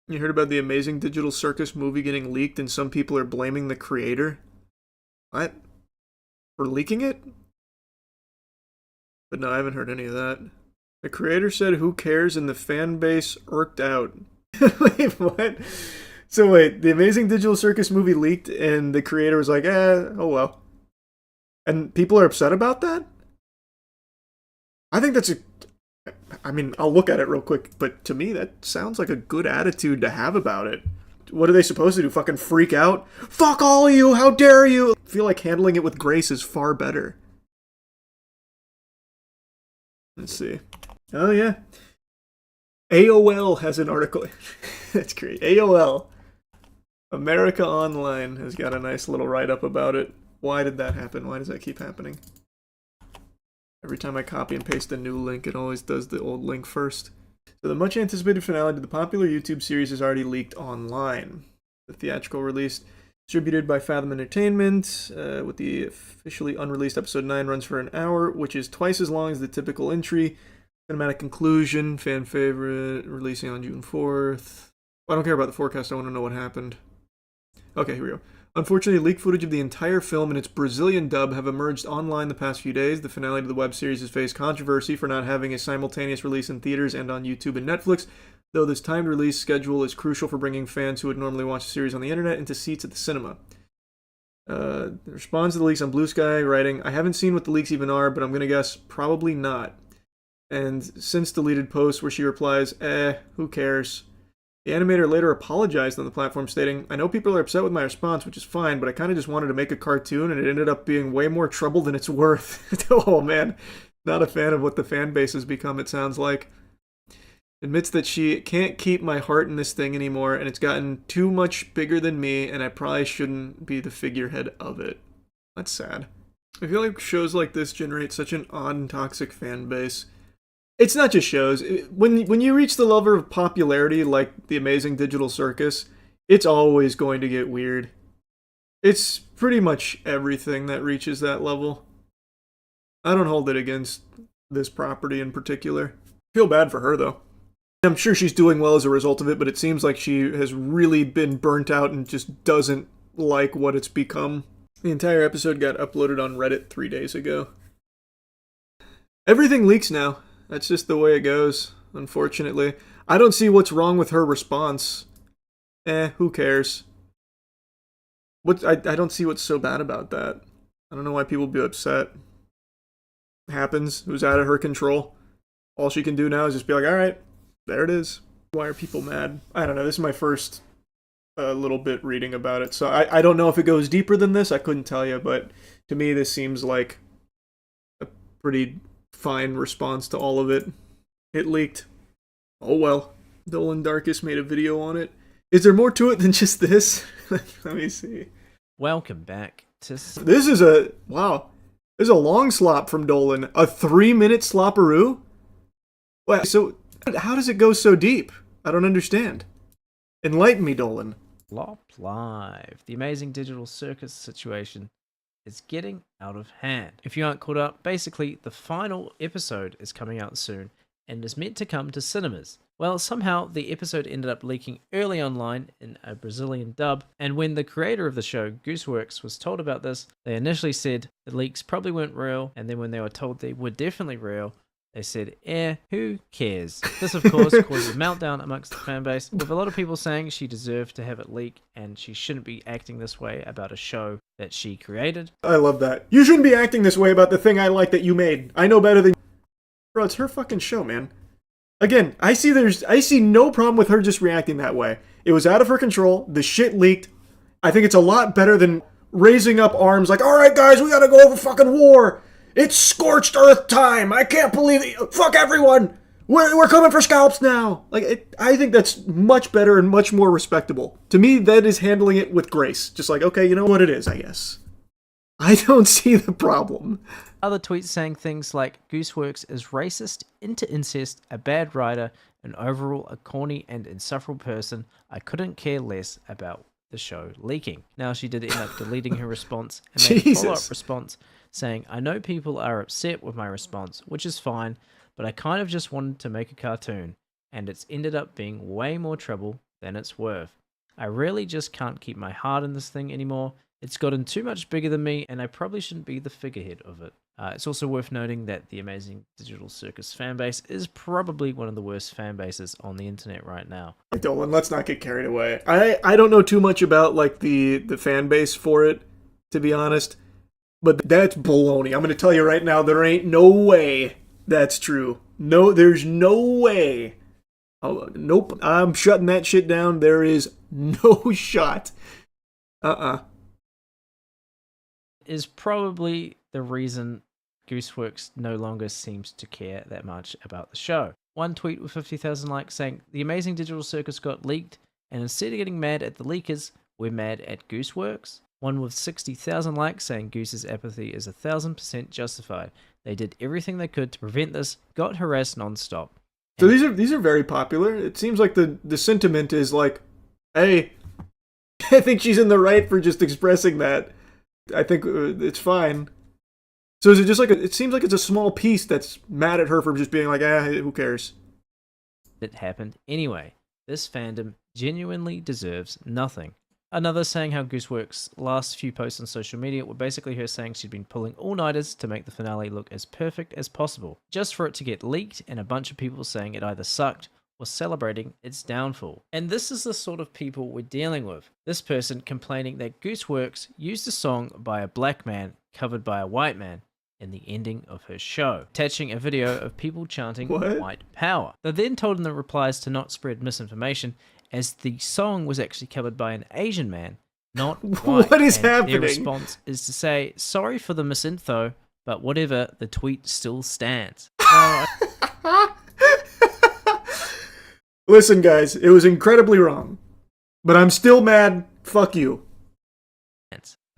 You heard about the Amazing Digital Circus movie getting leaked and some people are blaming the creator? What? For leaking it? But no, I haven't heard any of that. The creator said, who cares, and the fan base irked out. Wait, what? So wait, the Amazing Digital Circus movie leaked and the creator was like, oh well. And people are upset about that? I think that's a... I mean, I'll look at it real quick, but to me that sounds like a good attitude to have about it. What are they supposed to do? Fucking freak out? Fuck all of you! How dare you! I feel like handling it with grace is far better. Let's see. Oh yeah. AOL has an article. That's great. AOL. America Online has got a nice little write-up about it. Why did that happen? Why does that keep happening? Every time I copy and paste a new link, it always does the old link first. So the much-anticipated finale to the popular YouTube series is already leaked online. The theatrical release, distributed by Fathom Entertainment, with the officially unreleased episode 9, runs for an hour, which is twice as long as the typical entry. Cinematic conclusion, fan favorite, releasing on June 4th. I don't care about the forecast, I want to know what happened. Okay, here we go. Unfortunately, leaked footage of the entire film and its Brazilian dub have emerged online the past few days. The finale to the web series has faced controversy for not having a simultaneous release in theaters and on YouTube and Netflix, though this timed release schedule is crucial for bringing fans who would normally watch the series on the internet into seats at the cinema. Responds to the leaks on Blue Sky, writing, I haven't seen what the leaks even are, but I'm going to guess probably not. And since deleted posts where she replies, who cares? The animator later apologized on the platform, stating, I know people are upset with my response, which is fine, but I kind of just wanted to make a cartoon, and it ended up being way more trouble than it's worth. Oh man, not a fan of what the fan base has become, it sounds like. Admits that she can't keep my heart in this thing anymore, and it's gotten too much bigger than me, and I probably shouldn't be the figurehead of it. That's sad. I feel like shows like this generate such an odd and toxic fan base. It's not just shows. When you reach the level of popularity like the Amazing Digital Circus, it's always going to get weird. It's pretty much everything that reaches that level. I don't hold it against this property in particular. I feel bad for her, though. I'm sure she's doing well as a result of it, but it seems like she has really been burnt out and just doesn't like what it's become. The entire episode got uploaded on Reddit 3 days ago. Everything leaks now. That's just the way it goes, unfortunately. I don't see what's wrong with her response. Who cares? I don't see what's so bad about that. I don't know why people would be upset. It happens. It was out of her control. All she can do now is just be like, alright, there it is. Why are people mad? I don't know. This is my first little bit reading about it. So I don't know if it goes deeper than this. I couldn't tell you, but to me this seems like a pretty fine response to all of it. It leaked. Oh well. Dolan Darkus made a video on it. Is there more to it than just this? Let me see. Welcome back to... This is a... Wow. This is a long slop from Dolan. A 3-minute slopperoo? Well, so how does it go so deep? I don't understand. Enlighten me, Dolan. Slop Live. The Amazing Digital Circus situation is getting out of hand. If you aren't caught up, basically the final episode is coming out soon and is meant to come to cinemas. Well, somehow the episode ended up leaking early online in a Brazilian dub, and when the creator of the show, Gooseworks, was told about this, they initially said the leaks probably weren't real, and then when they were told they were definitely real, they said, who cares? This, of course, caused a meltdown amongst the fanbase, with a lot of people saying she deserved to have it leak, and she shouldn't be acting this way about a show that she created. I love that. You shouldn't be acting this way about the thing I like that you made. I know better than... Bro, it's her fucking show, man. Again, I see no problem with her just reacting that way. It was out of her control. The shit leaked. I think it's a lot better than raising up arms like, alright guys, we gotta go over fucking war. It's scorched earth time. I can't believe it. Fuck everyone. We're coming for scalps now. I think that's much better and much more respectable. To me, that is handling it with grace. Just like, okay, you know what it is, I guess. I don't see the problem. Other tweets saying things like, Gooseworks is racist, into incest, a bad writer, and overall a corny and insufferable person. I couldn't care less about the show leaking. Now, she did end up deleting her response and made a follow-up response saying, I know people are upset with my response, which is fine, but I kind of just wanted to make a cartoon, and it's ended up being way more trouble than it's worth. I really just can't keep my heart in this thing anymore. It's gotten too much bigger than me, and I probably shouldn't be the figurehead of it. It's also worth noting that the Amazing Digital Circus fanbase is probably one of the worst fanbases on the internet right now. Dolan, let's not get carried away. I don't know too much about like the fan base for it, to be honest. But that's baloney. I'm going to tell you right now, there ain't no way that's true. No, there's no way. Oh, nope. I'm shutting that shit down. There is no shot. Is probably the reason Gooseworks no longer seems to care that much about the show. One tweet with 50,000 likes saying, "The Amazing Digital Circus got leaked, and instead of getting mad at the leakers, we're mad at Gooseworks." One with 60,000 likes saying Goose's apathy is 1,000% justified. They did everything they could to prevent this, got harassed non-stop. So these are very popular. It seems like the sentiment is like, hey, I think she's in the right for just expressing that. I think it's fine. So is it just like it seems like it's a small piece that's mad at her for just being like, who cares? It happened anyway. This fandom genuinely deserves nothing. Another saying how Gooseworks' last few posts on social media were basically her saying she'd been pulling all-nighters to make the finale look as perfect as possible, just for it to get leaked and a bunch of people saying it either sucked or celebrating its downfall. And this is the sort of people we're dealing with. This person complaining that Gooseworks used a song by a black man covered by a white man in the ending of her show, attaching a video of people chanting white power. They're then told in the replies to not spread misinformation, as the song was actually covered by an Asian man, not white. What is happening? Their response is to say, "Sorry for the misinfo, but whatever, the tweet still stands." Listen, guys, it was incredibly wrong, but I'm still mad. Fuck you.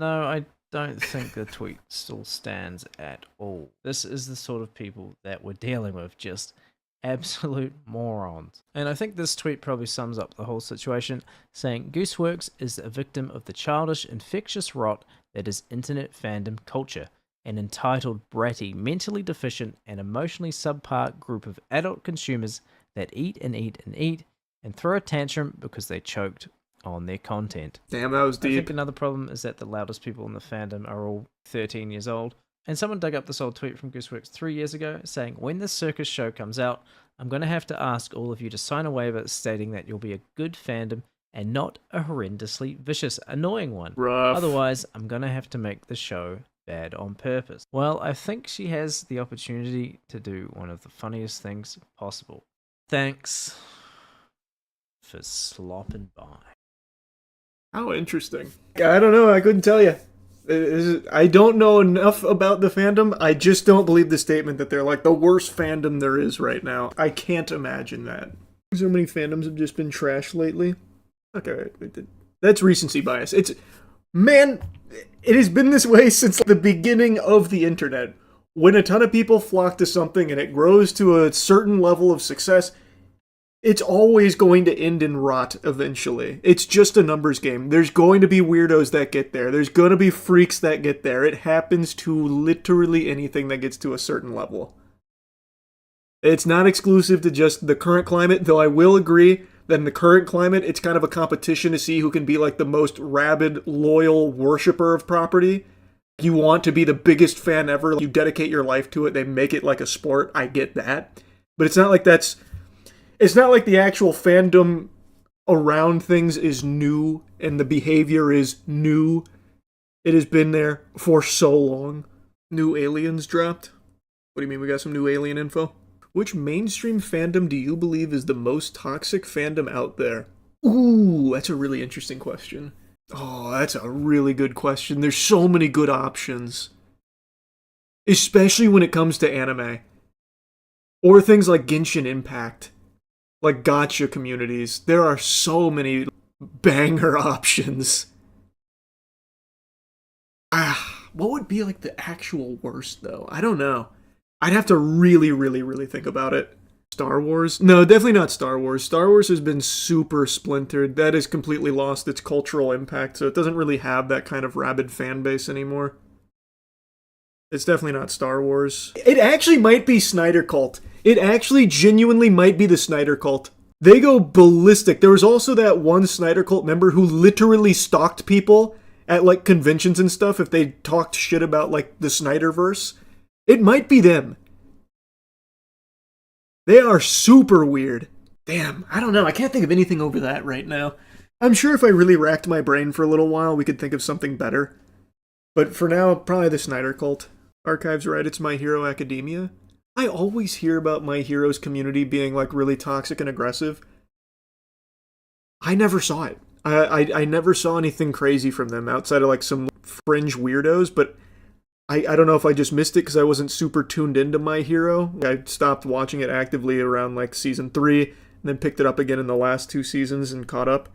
No, I don't think the tweet still stands at all. This is the sort of people that we're dealing with, just absolute morons. And I think this tweet probably sums up the whole situation, saying Gooseworks is a victim of the childish, infectious rot that is internet fandom culture, an entitled, bratty, mentally deficient, and emotionally subpar group of adult consumers that eat and eat and eat and throw a tantrum because they choked on their content. Damn, that was deep. I think another problem is that the loudest people in the fandom are all 13 years old. And someone dug up this old tweet from Gooseworks 3 years ago saying, "When this Circus show comes out, I'm going to have to ask all of you to sign a waiver stating that you'll be a good fandom and not a horrendously vicious, annoying one. Rough. Otherwise, I'm going to have to make the show bad on purpose." Well, I think she has the opportunity to do one of the funniest things possible. Thanks for slopping by. How interesting. I don't know. I couldn't tell you. I don't know enough about the fandom. I just don't believe the statement that they're like the worst fandom there is right now. I can't imagine that. So many fandoms have just been trash lately. Okay, that's recency bias. Man, it has been this way since the beginning of the internet. When a ton of people flock to something and it grows to a certain level of success, it's always going to end in rot eventually. It's just a numbers game. There's going to be weirdos that get there. There's going to be freaks that get there. It happens to literally anything that gets to a certain level. It's not exclusive to just the current climate, though I will agree that in the current climate, it's kind of a competition to see who can be like the most rabid, loyal worshiper of property. You want to be the biggest fan ever. You dedicate your life to it. They make it like a sport. I get that. But it's not like it's not like the actual fandom around things is new and the behavior is new. It has been there for so long. New aliens dropped? What do you mean we got some new alien info? Which mainstream fandom do you believe is the most toxic fandom out there? Ooh, that's a really interesting question. Oh, that's a really good question. There's so many good options. Especially when it comes to anime. Or things like Genshin Impact. Like gacha communities. There are so many banger options. What would be like the actual worst though? I don't know. I'd have to really, really, really think about it. Star Wars? No, definitely not Star Wars. Star Wars has been super splintered. That has completely lost its cultural impact, so it doesn't really have that kind of rabid fan base anymore. It's definitely not Star Wars. It actually might be Snyder Cult. It actually genuinely might be the Snyder Cult. They go ballistic. There was also that one Snyder Cult member who literally stalked people at like conventions and stuff if they talked shit about like the Snyderverse. It might be them. They are super weird. Damn, I don't know. I can't think of anything over that right now. I'm sure if I really racked my brain for a little while, we could think of something better. But for now, probably the Snyder Cult. Archives right, it's My Hero Academia. I always hear about My Hero's community being like really toxic and aggressive. I never saw it. I never saw anything crazy from them outside of like some fringe weirdos, but I don't know if I just missed it because I wasn't super tuned into My Hero. I stopped watching it actively around like season 3 and then picked it up again in the last 2 seasons and caught up.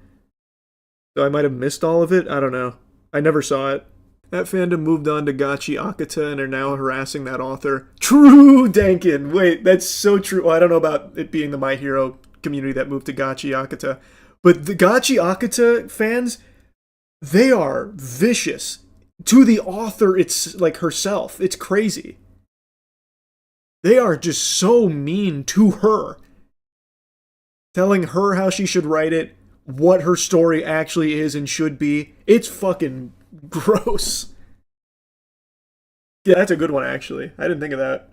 So I might have missed all of it. I don't know. I never saw it. That fandom moved on to Gachi Akata and are now harassing that author. True, Dankin. Wait, that's so true. Well, I don't know about it being the My Hero community that moved to Gachi Akata. But the Gachi Akata fans, they are vicious. To the author, it's like herself. It's crazy. They are just so mean to her. Telling her how she should write it, what her story actually is and should be. It's fucking gross. Yeah, that's a good one, actually. I didn't think of that.